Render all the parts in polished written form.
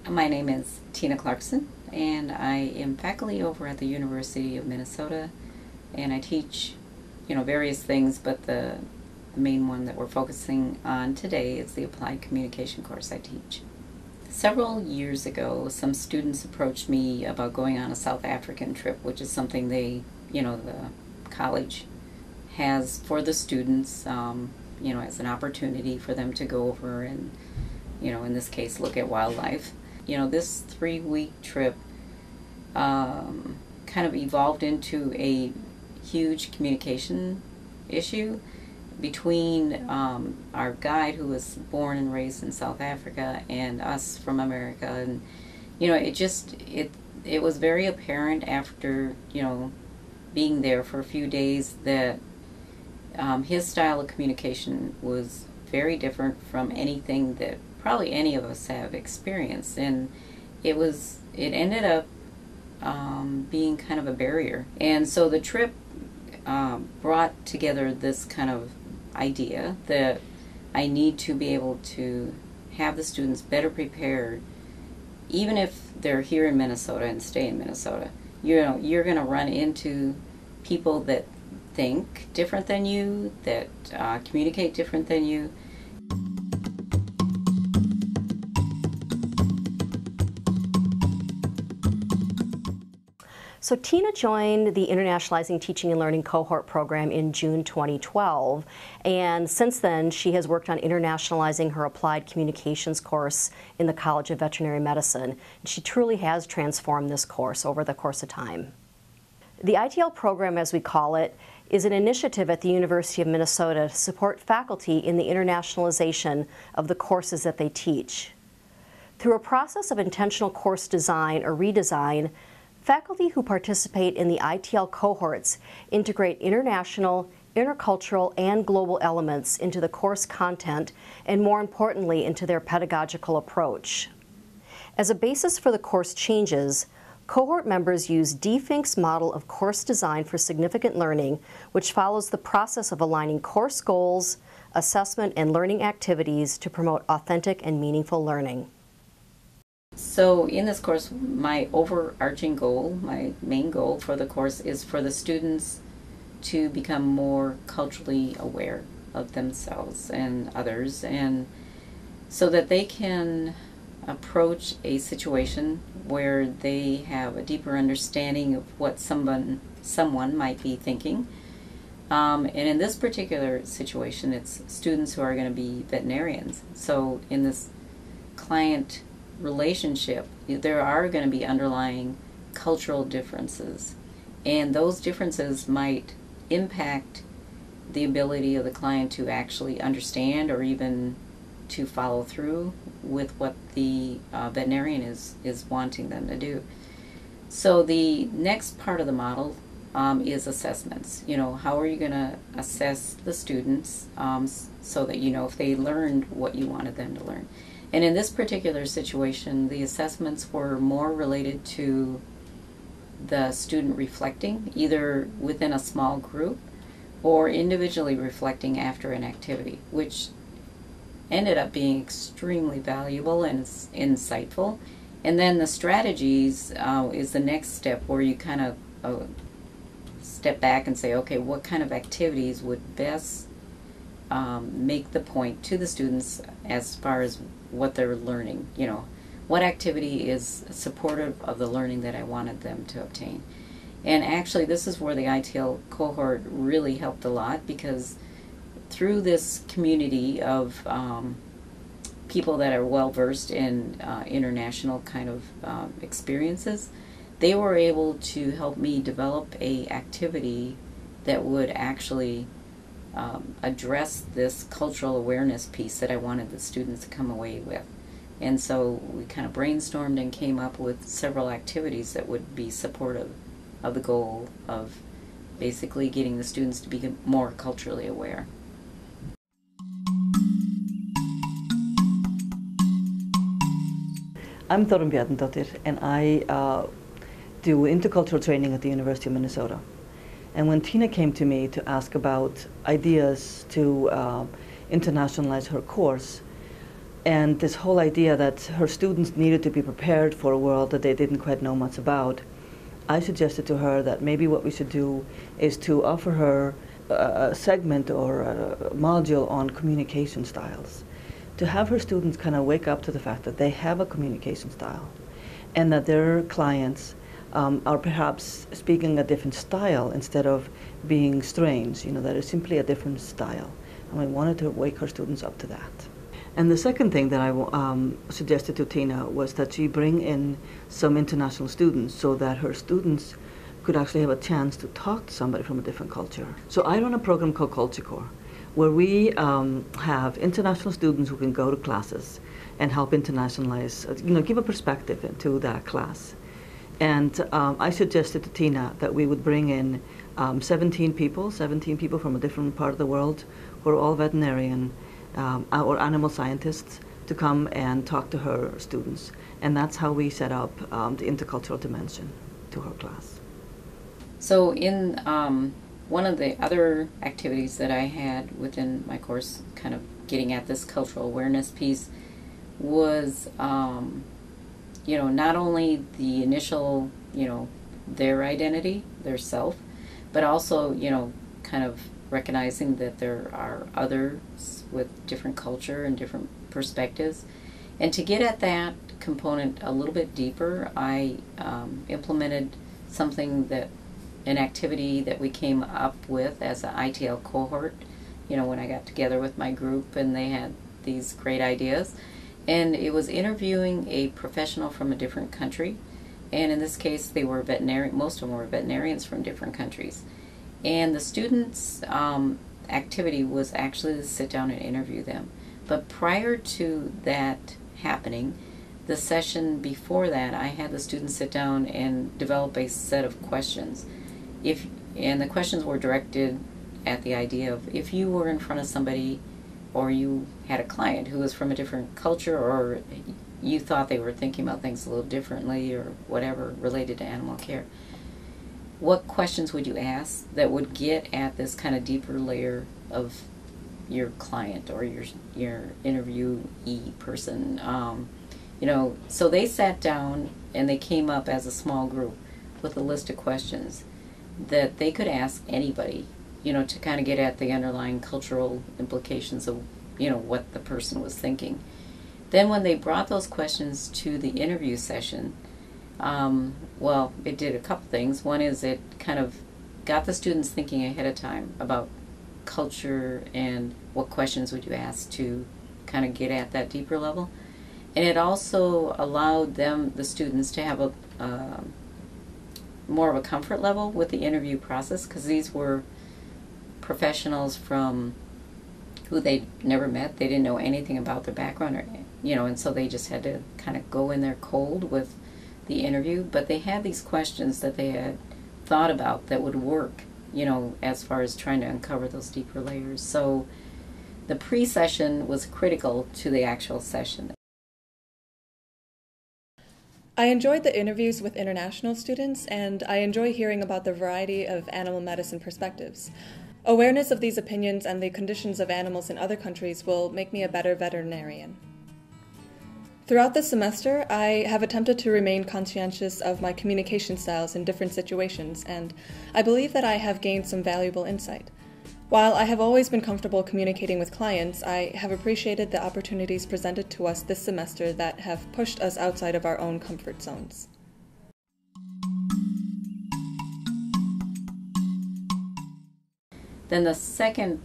My name is Tina Clarkson, and I am faculty over at the University of Minnesota, and I teach, various things, but the main one that we're focusing on today is the applied communication course I teach. Several years ago, some students approached me about going on a South African trip, which is something the college has for the students, as an opportunity for them to go over and, in this case, look at wildlife. This 3-week trip kind of evolved into a huge communication issue between our guide, who was born and raised in South Africa, and us from America. And it was very apparent after being there for a few days that his style of communication was very different from anything that probably any of us have experienced, and it ended up being kind of a barrier. And so the trip brought together this kind of idea that I need to be able to have the students better prepared, even if they're here in Minnesota and stay in Minnesota. You're going to run into people that think different than you, that communicate different than you. So Tina joined the Internationalizing Teaching and Learning cohort program in June 2012, and since then she has worked on internationalizing her applied communications course in the College of Veterinary Medicine. And she truly has transformed this course over the course of time. The ITL program, as we call it, is an initiative at the University of Minnesota to support faculty in the internationalization of the courses that they teach. Through a process of intentional course design or redesign, faculty who participate in the ITL cohorts integrate international, intercultural, and global elements into the course content, and more importantly, into their pedagogical approach. As a basis for the course changes, cohort members use DFINC's model of course design for significant learning, which follows the process of aligning course goals, assessment, and learning activities to promote authentic and meaningful learning. So in this course, my overarching goal, my main goal for the course, is for the students to become more culturally aware of themselves and others, and so that they can approach a situation where they have a deeper understanding of what someone might be thinking. And in this particular situation, it's students who are going to be veterinarians. So in this client relationship, there are going to be underlying cultural differences, and those differences might impact the ability of the client to actually understand or even to follow through with what the veterinarian is wanting them to do. So the next part of the model is assessments. How are you going to assess the students so that if they learned what you wanted them to learn? And in this particular situation, the assessments were more related to the student reflecting, either within a small group or individually reflecting after an activity, which ended up being extremely valuable and insightful. And then the strategies is the next step, where you kind of step back and say, okay, what kind of activities would best make the point to the students as far as what they're learning. What activity is supportive of the learning that I wanted them to obtain. And actually, this is where the ITL cohort really helped a lot, because through this community of people that are well versed in international kind of experiences, they were able to help me develop a activity that would actually address this cultural awareness piece that I wanted the students to come away with. And so we kind of brainstormed and came up with several activities that would be supportive of the goal of basically getting the students to be more culturally aware. I'm Thorun Bjarnadóttir, and I do intercultural training at the University of Minnesota. And when Tina came to me to ask about ideas to internationalize her course, And this whole idea that her students needed to be prepared for a world that they didn't quite know much about, I suggested to her that maybe what we should do is to offer her a segment or a module on communication styles, to have her students kind of wake up to the fact that they have a communication style and that their clients are perhaps speaking a different style instead of being strange, you know, that is simply a different style. And I wanted to wake her students up to that. And the second thing that I suggested to Tina was that she bring in some international students so that her students could actually have a chance to talk to somebody from a different culture. So I run a program called Culture Core, where we have international students who can go to classes and help internationalize, you know, give a perspective into that class. And I suggested to Tina that we would bring in 17 people from a different part of the world who are all veterinarian or animal scientists to come and talk to her students. And that's how we set up the intercultural dimension to her class. So in one of the other activities that I had within my course, kind of getting at this cultural awareness piece, was you know, not only the initial, you know, their identity, their self, but also, you know, kind of recognizing that there are others with different culture and different perspectives. And to get at that component a little bit deeper, I implemented something that, an activity that we came up with as an ITL cohort, you know, when I got together with my group and they had these great ideas. And it was interviewing a professional from a different country. And in this case, they were veterinarian, most of them were veterinarians from different countries. And the students' activity was actually to sit down and interview them. But prior to that happening, the session before that, I had the students sit down and develop a set of questions. And the questions were directed at the idea of, if you were in front of somebody or you had a client who was from a different culture, or you thought they were thinking about things a little differently or whatever related to animal care, what questions would you ask that would get at this kind of deeper layer of your client or your interviewee person? You know, so they sat down and they came up as a small group with a list of questions that they could ask anybody, you know, to kind of get at the underlying cultural implications of, you know, what the person was thinking. Then when they brought those questions to the interview session, well, it did a couple things. One is it kind of got the students thinking ahead of time about culture and what questions would you ask to kind of get at that deeper level. And it also allowed them, the students, to have a more of a comfort level with the interview process, because these were professionals from who they'd never met. They didn't know anything about their background, or, you know, and so they just had to kind of go in there cold with the interview. But they had these questions that they had thought about that would work, you know, as far as trying to uncover those deeper layers. So the pre-session was critical to the actual session. I enjoyed the interviews with international students, and I enjoy hearing about the variety of animal medicine perspectives. Awareness of these opinions and the conditions of animals in other countries will make me a better veterinarian. Throughout the semester, I have attempted to remain conscientious of my communication styles in different situations, and I believe that I have gained some valuable insight. While I have always been comfortable communicating with clients, I have appreciated the opportunities presented to us this semester that have pushed us outside of our own comfort zones. Then the second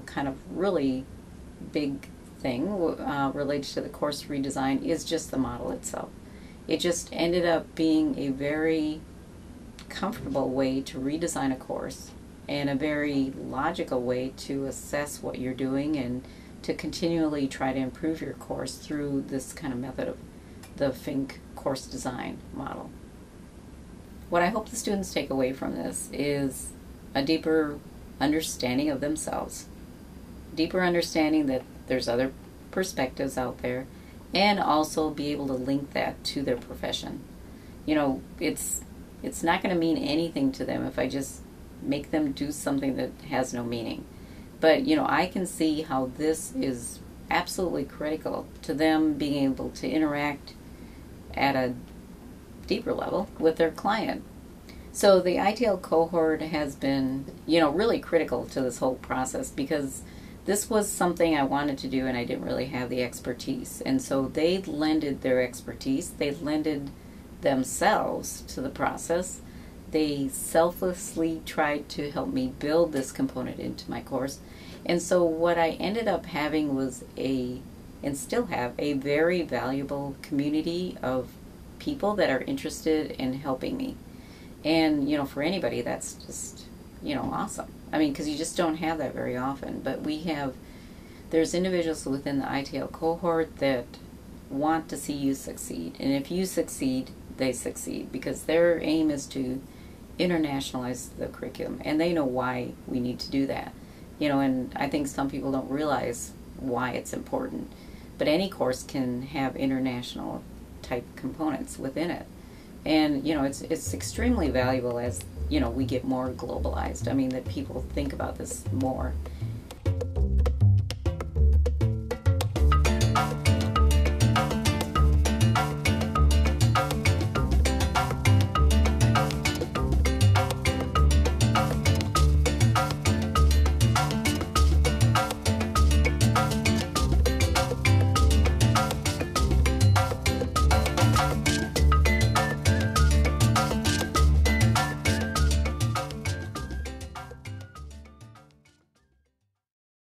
kind of really big thing related to the course redesign is just the model itself. It just ended up being a very comfortable way to redesign a course, and a very logical way to assess what you're doing and to continually try to improve your course through this kind of method of the FINC course design model. What I hope the students take away from this is a deeper understanding of themselves, deeper understanding that there's other perspectives out there, and also be able to link that to their profession. You know, it's not going to mean anything to them if I just make them do something that has no meaning. But, you know, I can see how this is absolutely critical to them being able to interact at a deeper level with their client. So the ITL cohort has been, really critical to this whole process, because this was something I wanted to do and I didn't really have the expertise. And so they lended their expertise, they lended themselves to the process. They selflessly tried to help me build this component into my course. And so what I ended up having was and still have, a very valuable community of people that are interested in helping me. And, for anybody, that's just, awesome. I mean, because you just don't have that very often. But there's individuals within the ITL cohort that want to see you succeed. And if you succeed, they succeed, because their aim is to internationalize the curriculum. And they know why we need to do that. And I think some people don't realize why it's important. But any course can have international type components within it. And, it's extremely valuable as, we get more globalized. I mean, that people think about this more.